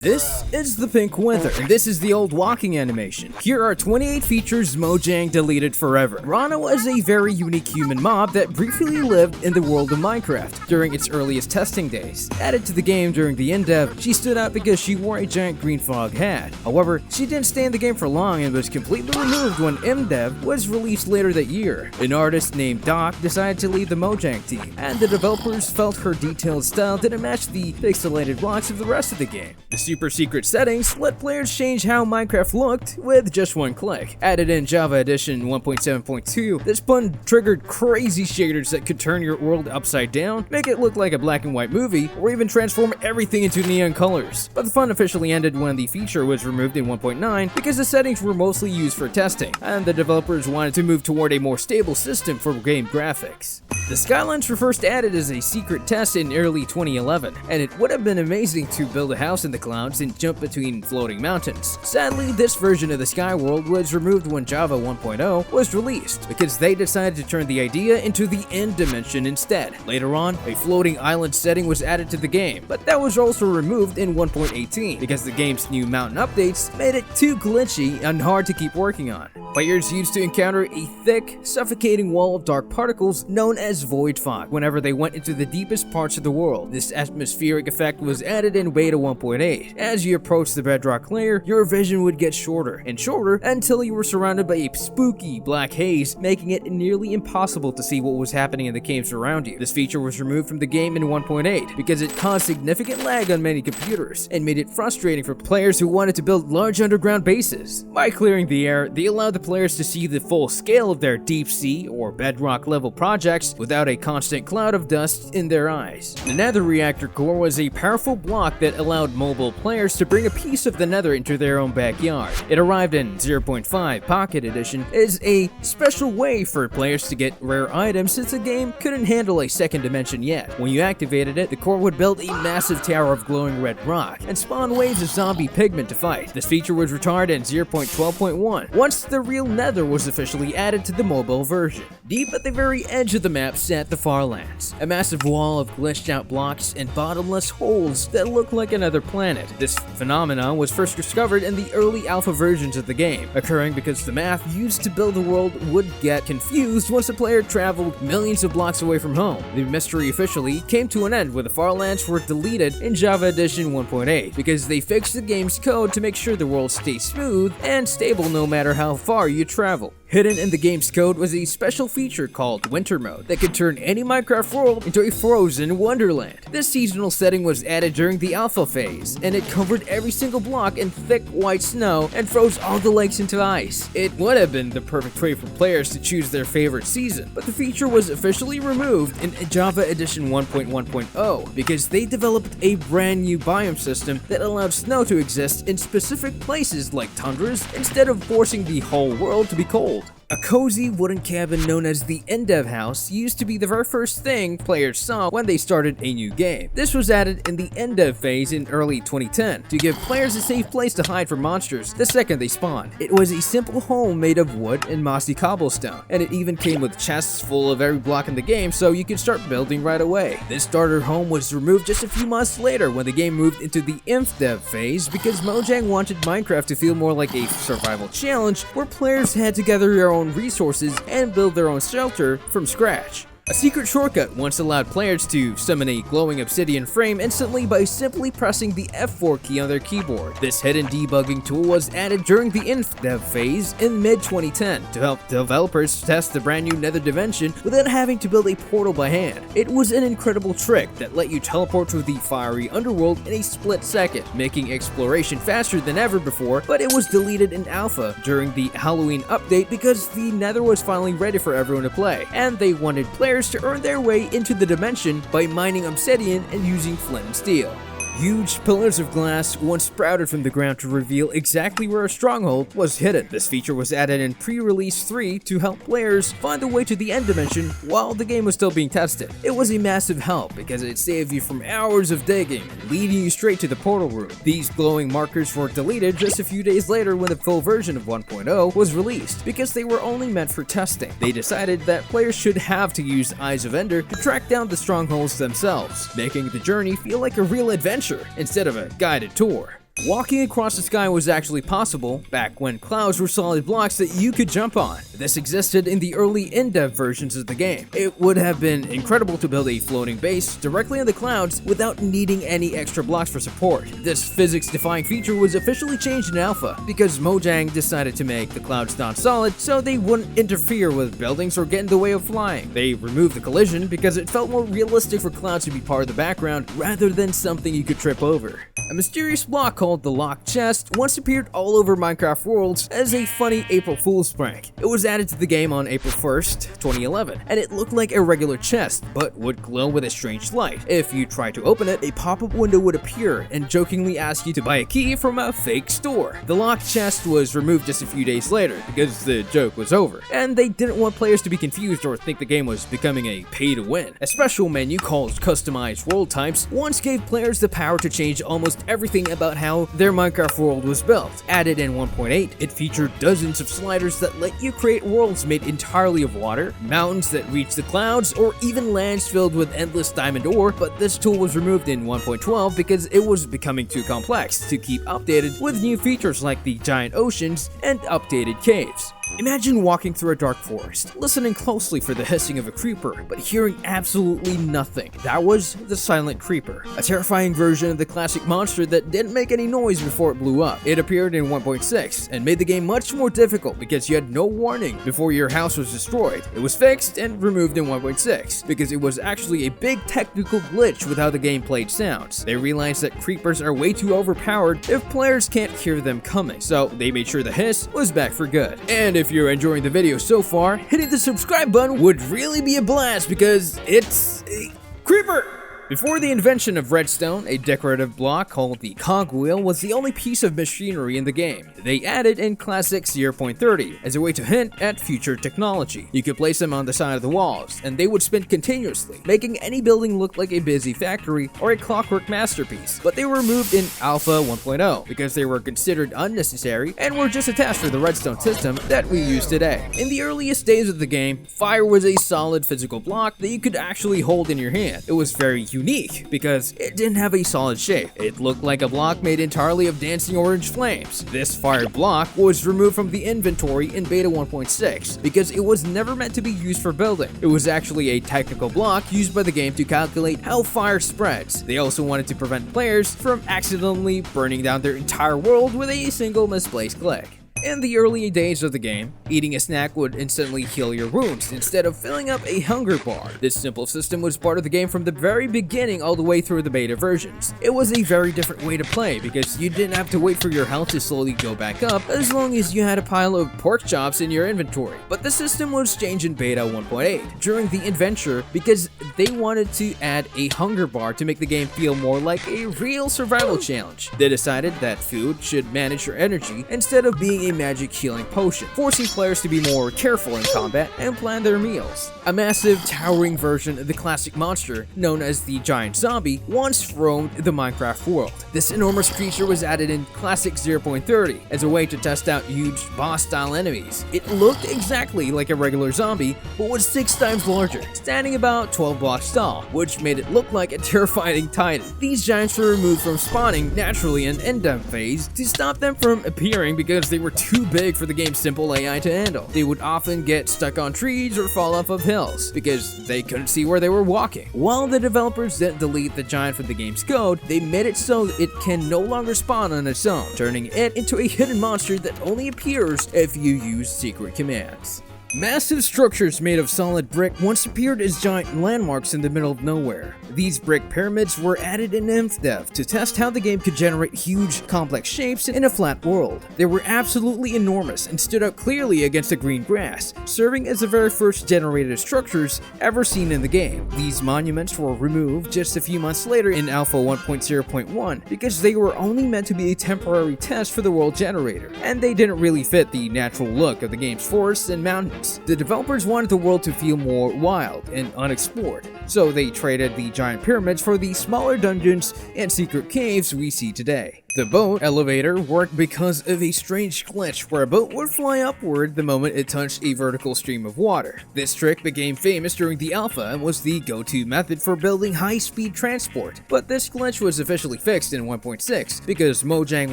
This is the Pink Wither, and this is the old walking animation. Here are 28 features Mojang deleted forever. Rana was a very unique human mob that briefly lived in the world of Minecraft during its earliest testing days. Added to the game during the in-dev, she stood out because she wore a giant green fog hat. However, she didn't stay in the game for long and was completely removed when in-dev was released later that year. An artist named Doc decided to lead the Mojang team, and the developers felt her detailed style didn't match the pixelated blocks of the rest of the game. The super secret settings let players change how Minecraft looked with just one click. Added in Java Edition 1.7.2, this button triggered crazy shaders that could turn your world upside down, make it look like a black and white movie, or even transform everything into neon colors. But the fun officially ended when the feature was removed in 1.9 because the settings were mostly used for testing, and the developers wanted to move toward a more stable system for game graphics. The skylines were first added as a secret test in early 2011, and it would have been amazing to build a house in the clouds and jump between floating mountains. Sadly, this version of the sky world was removed when Java 1.0 was released because they decided to turn the idea into the end dimension instead. Later on, a floating island setting was added to the game, but that was also removed in 1.18 because the game's new mountain updates made it too glitchy and hard to keep working on. Players used to encounter a thick, suffocating wall of dark particles known as void fog whenever they went into the deepest parts of the world. This atmospheric effect was added in beta 1.8. As you approached the bedrock layer, your vision would get shorter and shorter until you were surrounded by a spooky black haze, making it nearly impossible to see what was happening in the caves around you. This feature was removed from the game in 1.8 because it caused significant lag on many computers and made it frustrating for players who wanted to build large underground bases. By clearing the air, they allowed the players to see the full scale of their deep sea or bedrock level projects without a constant cloud of dust in their eyes. The Nether reactor core was a powerful block that allowed mobile players to bring a piece of the Nether into their own backyard. It arrived in 0.5 Pocket Edition as a special way for players to get rare items since the game couldn't handle a second dimension yet. When you activated it, the core would build a massive tower of glowing red rock and spawn waves of zombie pigmen to fight. This feature was retired in 0.12.1 once the real Nether was officially added to the mobile version. Deep at the very edge of the map sat the Farlands, a massive wall of glitched out blocks and bottomless holes that looked like another planet. This phenomenon was first discovered in the early alpha versions of the game, occurring because the math used to build the world would get confused once a player traveled millions of blocks away from home. The mystery officially came to an end when the Farlands were deleted in Java Edition 1.8 because they fixed the game's code to make sure the world stays smooth and stable no matter how far you travel. Hidden in the game's code was a special feature called Winter Mode that could turn any Minecraft world into a frozen wonderland. This seasonal setting was added during the alpha phase, and it covered every single block in thick white snow and froze all the lakes into ice. It would have been the perfect way for players to choose their favorite season, but the feature was officially removed in Java Edition 1.1.0 because they developed a brand new biome system that allowed snow to exist in specific places like tundras instead of forcing the whole world to be cold. A cozy wooden cabin known as the in-dev house used to be the very first thing players saw when they started a new game. This was added in the in-dev phase in early 2010 to give players a safe place to hide from monsters the second they spawned. It was a simple home made of wood and mossy cobblestone, and it even came with chests full of every block in the game so you could start building right away. This starter home was removed just a few months later when the game moved into the inf-dev phase because Mojang wanted Minecraft to feel more like a survival challenge where players had to gather their own resources and build their own shelter from scratch. A secret shortcut once allowed players to summon a glowing obsidian frame instantly by simply pressing the F4 key on their keyboard. This hidden debugging tool was added during the inf-dev phase in mid-2010 to help developers test the brand new Nether dimension without having to build a portal by hand. It was an incredible trick that let you teleport to the fiery underworld in a split second, making exploration faster than ever before, but it was deleted in alpha during the Halloween update because the Nether was finally ready for everyone to play, and they wanted players to earn their way into the dimension by mining obsidian and using flint and steel. Huge pillars of glass once sprouted from the ground to reveal exactly where a stronghold was hidden. This feature was added in pre-release 3 to help players find the way to the end dimension while the game was still being tested. It was a massive help because it saved you from hours of digging, leading you straight to the portal room. These glowing markers were deleted just a few days later when the full version of 1.0 was released because they were only meant for testing. They decided that players should have to use Eyes of Ender to track down the strongholds themselves, making the journey feel like a real adventure instead of a guided tour. Walking across the sky was actually possible back when clouds were solid blocks that you could jump on. This existed in the early in-depth versions of the game. It would have been incredible to build a floating base directly in the clouds without needing any extra blocks for support. This physics-defying feature was officially changed in Alpha because Mojang decided to make the clouds non-solid so they wouldn't interfere with buildings or get in the way of flying. They removed the collision because it felt more realistic for clouds to be part of the background rather than something you could trip over. A mysterious block called the locked chest once appeared all over Minecraft worlds as a funny April Fool's prank. It was added to the game on April 1st, 2011, and it looked like a regular chest, but would glow with a strange light. If you tried to open it, a pop-up window would appear and jokingly ask you to buy a key from a fake store. The locked chest was removed just a few days later because the joke was over, and they didn't want players to be confused or think the game was becoming a pay-to-win. A special menu called Customized World Types once gave players the power to change almost everything about how their Minecraft world was built. Added in 1.8, it featured dozens of sliders that let you create worlds made entirely of water, mountains that reach the clouds, or even lands filled with endless diamond ore, but this tool was removed in 1.12 because it was becoming too complex to keep updated with new features like the giant oceans and updated caves. Imagine walking through a dark forest, listening closely for the hissing of a creeper, but hearing absolutely nothing. That was the silent creeper, a terrifying version of the classic monster that didn't make any noise before it blew up. It appeared in 1.6 and made the game much more difficult because you had no warning before your house was destroyed. It was fixed and removed in 1.6 because it was actually a big technical glitch with how the game played sounds. They realized that creepers are way too overpowered if players can't hear them coming, so they made sure the hiss was back for good. And if you're enjoying the video so far, hitting the subscribe button would really be a blast because it's a creeper! Before the invention of redstone, a decorative block called the cogwheel was the only piece of machinery in the game. They added in Classic 0.30 as a way to hint at future technology. You could place them on the side of the walls, and they would spin continuously, making any building look like a busy factory or a clockwork masterpiece. But they were removed in Alpha 1.0 because they were considered unnecessary and were just attached for the redstone system that we use today. In the earliest days of the game, fire was a solid physical block that you could actually hold in your hand. It was very unique because it didn't have a solid shape. It looked like a block made entirely of dancing orange flames. This fire block was removed from the inventory in beta 1.6 because it was never meant to be used for building. It was actually a technical block used by the game to calculate how fire spreads. They also wanted to prevent players from accidentally burning down their entire world with a single misplaced click. In the early days of the game, eating a snack would instantly heal your wounds instead of filling up a hunger bar. This simple system was part of the game from the very beginning all the way through the beta versions. It was a very different way to play because you didn't have to wait for your health to slowly go back up as long as you had a pile of pork chops in your inventory. But the system was changed in beta 1.8 during the adventure because they wanted to add a hunger bar to make the game feel more like a real survival challenge. They decided that food should manage your energy instead of being a magic healing potion, forcing players to be more careful in combat and plan their meals. A massive, towering version of the classic monster, known as the giant zombie, once roamed the Minecraft world. This enormous creature was added in Classic 0.30 as a way to test out huge boss-style enemies. It looked exactly like a regular zombie, but was 6 times larger, standing about 12 blocks tall, which made it look like a terrifying titan. These giants were removed from spawning naturally in end-up phase to stop them from appearing because they were too big for the game's simple AI to handle. They would often get stuck on trees or fall off of hills because they couldn't see where they were walking. While the developers didn't delete the giant from the game's code, they made it so that it can no longer spawn on its own, turning it into a hidden monster that only appears if you use secret commands. Massive structures made of solid brick once appeared as giant landmarks in the middle of nowhere. These brick pyramids were added in nth dev to test how the game could generate huge, complex shapes in a flat world. They were absolutely enormous and stood out clearly against the green grass, serving as the very first generated structures ever seen in the game. These monuments were removed just a few months later in Alpha 1.0.1 because they were only meant to be a temporary test for the world generator, and they didn't really fit the natural look of the game's forests and mountains. The developers wanted the world to feel more wild and unexplored, so they traded the giant pyramids for the smaller dungeons and secret caves we see today. The boat elevator worked because of a strange glitch where a boat would fly upward the moment it touched a vertical stream of water. This trick became famous during the alpha and was the go-to method for building high-speed transport, but this glitch was officially fixed in 1.6 because Mojang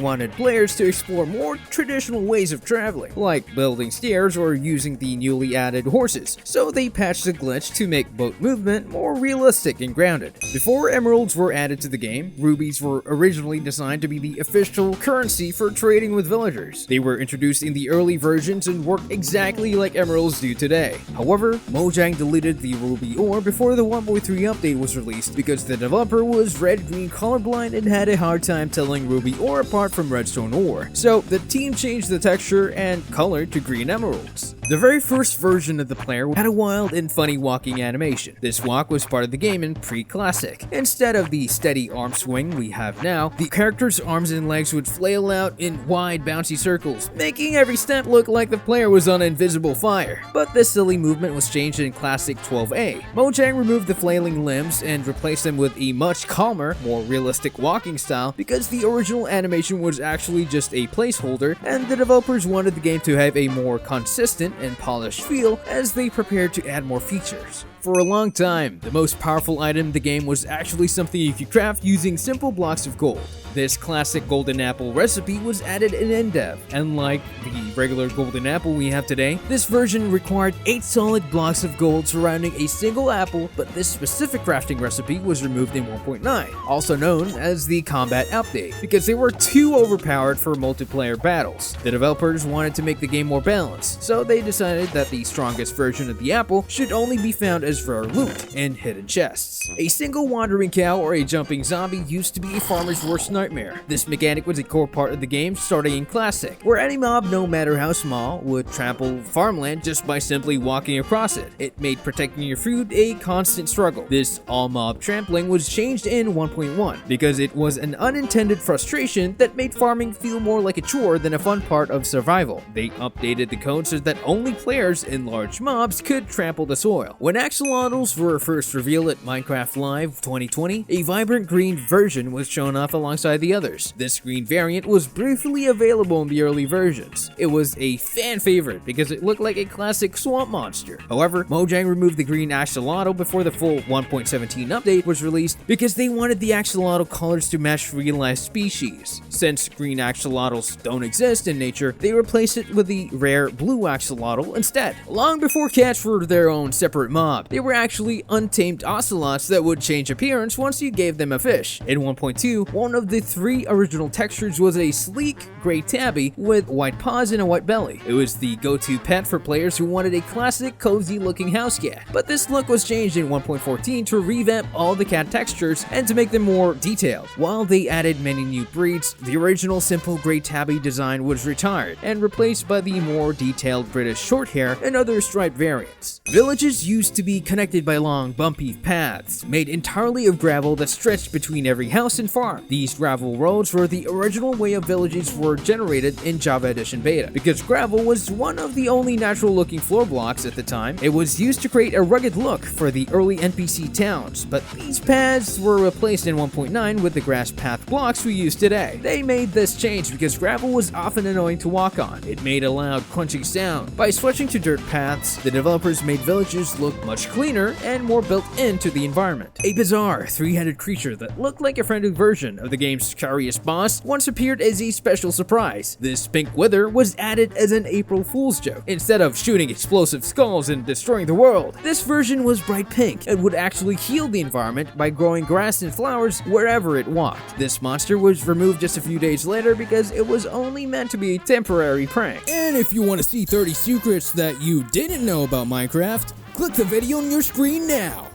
wanted players to explore more traditional ways of traveling, like building stairs or using the newly added horses, so they patched the glitch to make boat movement more realistic and grounded. Before emeralds were added to the game, rubies were originally designed to be the official currency for trading with villagers. They were introduced in the early versions and worked exactly like emeralds do today. However, Mojang deleted the ruby ore before the 1.3 update was released because the developer was red-green colorblind and had a hard time telling ruby ore apart from redstone ore, so the team changed the texture and color to green emeralds. The very first version of the player had a wild and funny walking animation. This walk was part of the game in pre-classic. Instead of the steady arm swing we have now, the character's arms and legs would flail out in wide bouncy circles, making every step look like the player was on invisible fire. But this silly movement was changed in Classic 12A. Mojang removed the flailing limbs and replaced them with a much calmer, more realistic walking style because the original animation was actually just a placeholder and the developers wanted the game to have a more consistent and polished feel as they prepared to add more features. For a long time, the most powerful item in the game was actually something you could craft using simple blocks of gold. This classic golden apple recipe was added in Endev, and like the regular golden apple we have today, this version required 8 solid blocks of gold surrounding a single apple, but this specific crafting recipe was removed in 1.9, also known as the combat update, because they were too overpowered for multiplayer battles. The developers wanted to make the game more balanced, so they decided that the strongest version of the apple should only be found as rare loot and hidden chests. A single wandering cow or a jumping zombie used to be a farmer's worst nightmare. This mechanic was a core part of the game starting in Classic, where any mob, no matter how small, would trample farmland just by simply walking across it. It made protecting your food a constant struggle. This all-mob trampling was changed in 1.1 because it was an unintended frustration that made farming feel more like a chore than a fun part of survival. They updated the code so that only players in large mobs could trample the soil. When axolotls were first revealed at Minecraft Live 2020, a vibrant green version was shown off alongside the others. This green variant was briefly available in the early versions. It was a fan favorite because it looked like a classic swamp monster. However, Mojang removed the green axolotl before the full 1.17 update was released because they wanted the axolotl colors to match real-life species. Since green axolotls don't exist in nature, they replaced it with the rare blue axolotl instead. Long before cats were their own separate mob, they were actually untamed ocelots that would change appearance once you gave them a fish. In 1.2, one of the 3 original textures was a sleek gray tabby with white paws and a white belly. It was the go-to pet for players who wanted a classic cozy looking house cat. But this look was changed in 1.14 to revamp all the cat textures and to make them more detailed. While they added many new breeds, the original simple gray tabby design was retired and replaced by the more detailed British shorthair and other striped variants. Villages used to be connected by long, bumpy paths made entirely of gravel that stretched between every house and farm. These gravel roads were the original way of villages were generated in Java Edition Beta. Because gravel was one of the only natural-looking floor blocks at the time, it was used to create a rugged look for the early NPC towns, but these paths were replaced in 1.9 with the grass path blocks we use today. They made this change because gravel was often annoying to walk on. It made a loud, crunching sound. By switching to dirt paths, the developers made villages look much cleaner and more built into the environment. A bizarre, 3-headed creature that looked like a friendly version of the game's scariest boss once appeared as a special surprise. This pink wither was added as an April Fool's joke. Instead of shooting explosive skulls and destroying the world, this version was bright pink and would actually heal the environment by growing grass and flowers wherever it walked. This monster was removed just a few days later because it was only meant to be a temporary prank. And if you want to see 30 secrets that you didn't know about Minecraft, click the video on your screen now.